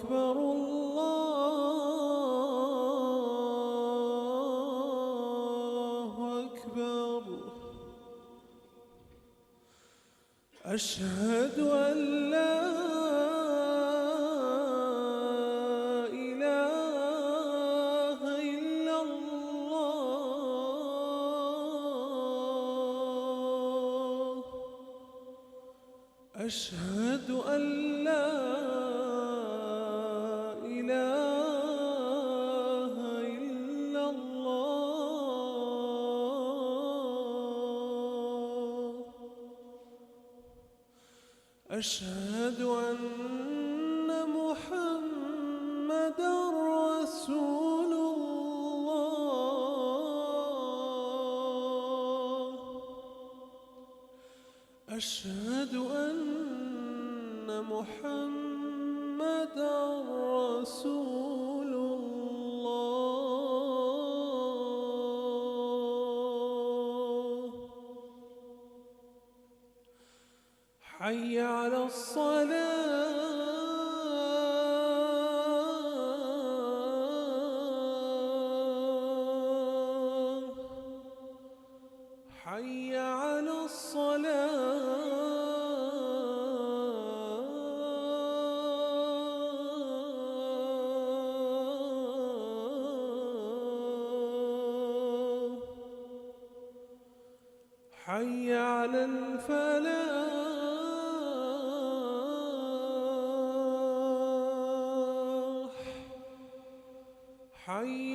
أكبر الله أكبر. أشهد أن لا إله إلا الله. أشهد أن لا إله إلا الله. أشهد أن محمدًا رسول الله. أشهد أن محمدًا رسول الله. حي على الصلاة. حي على الصلاة. حي على الفلاح. حي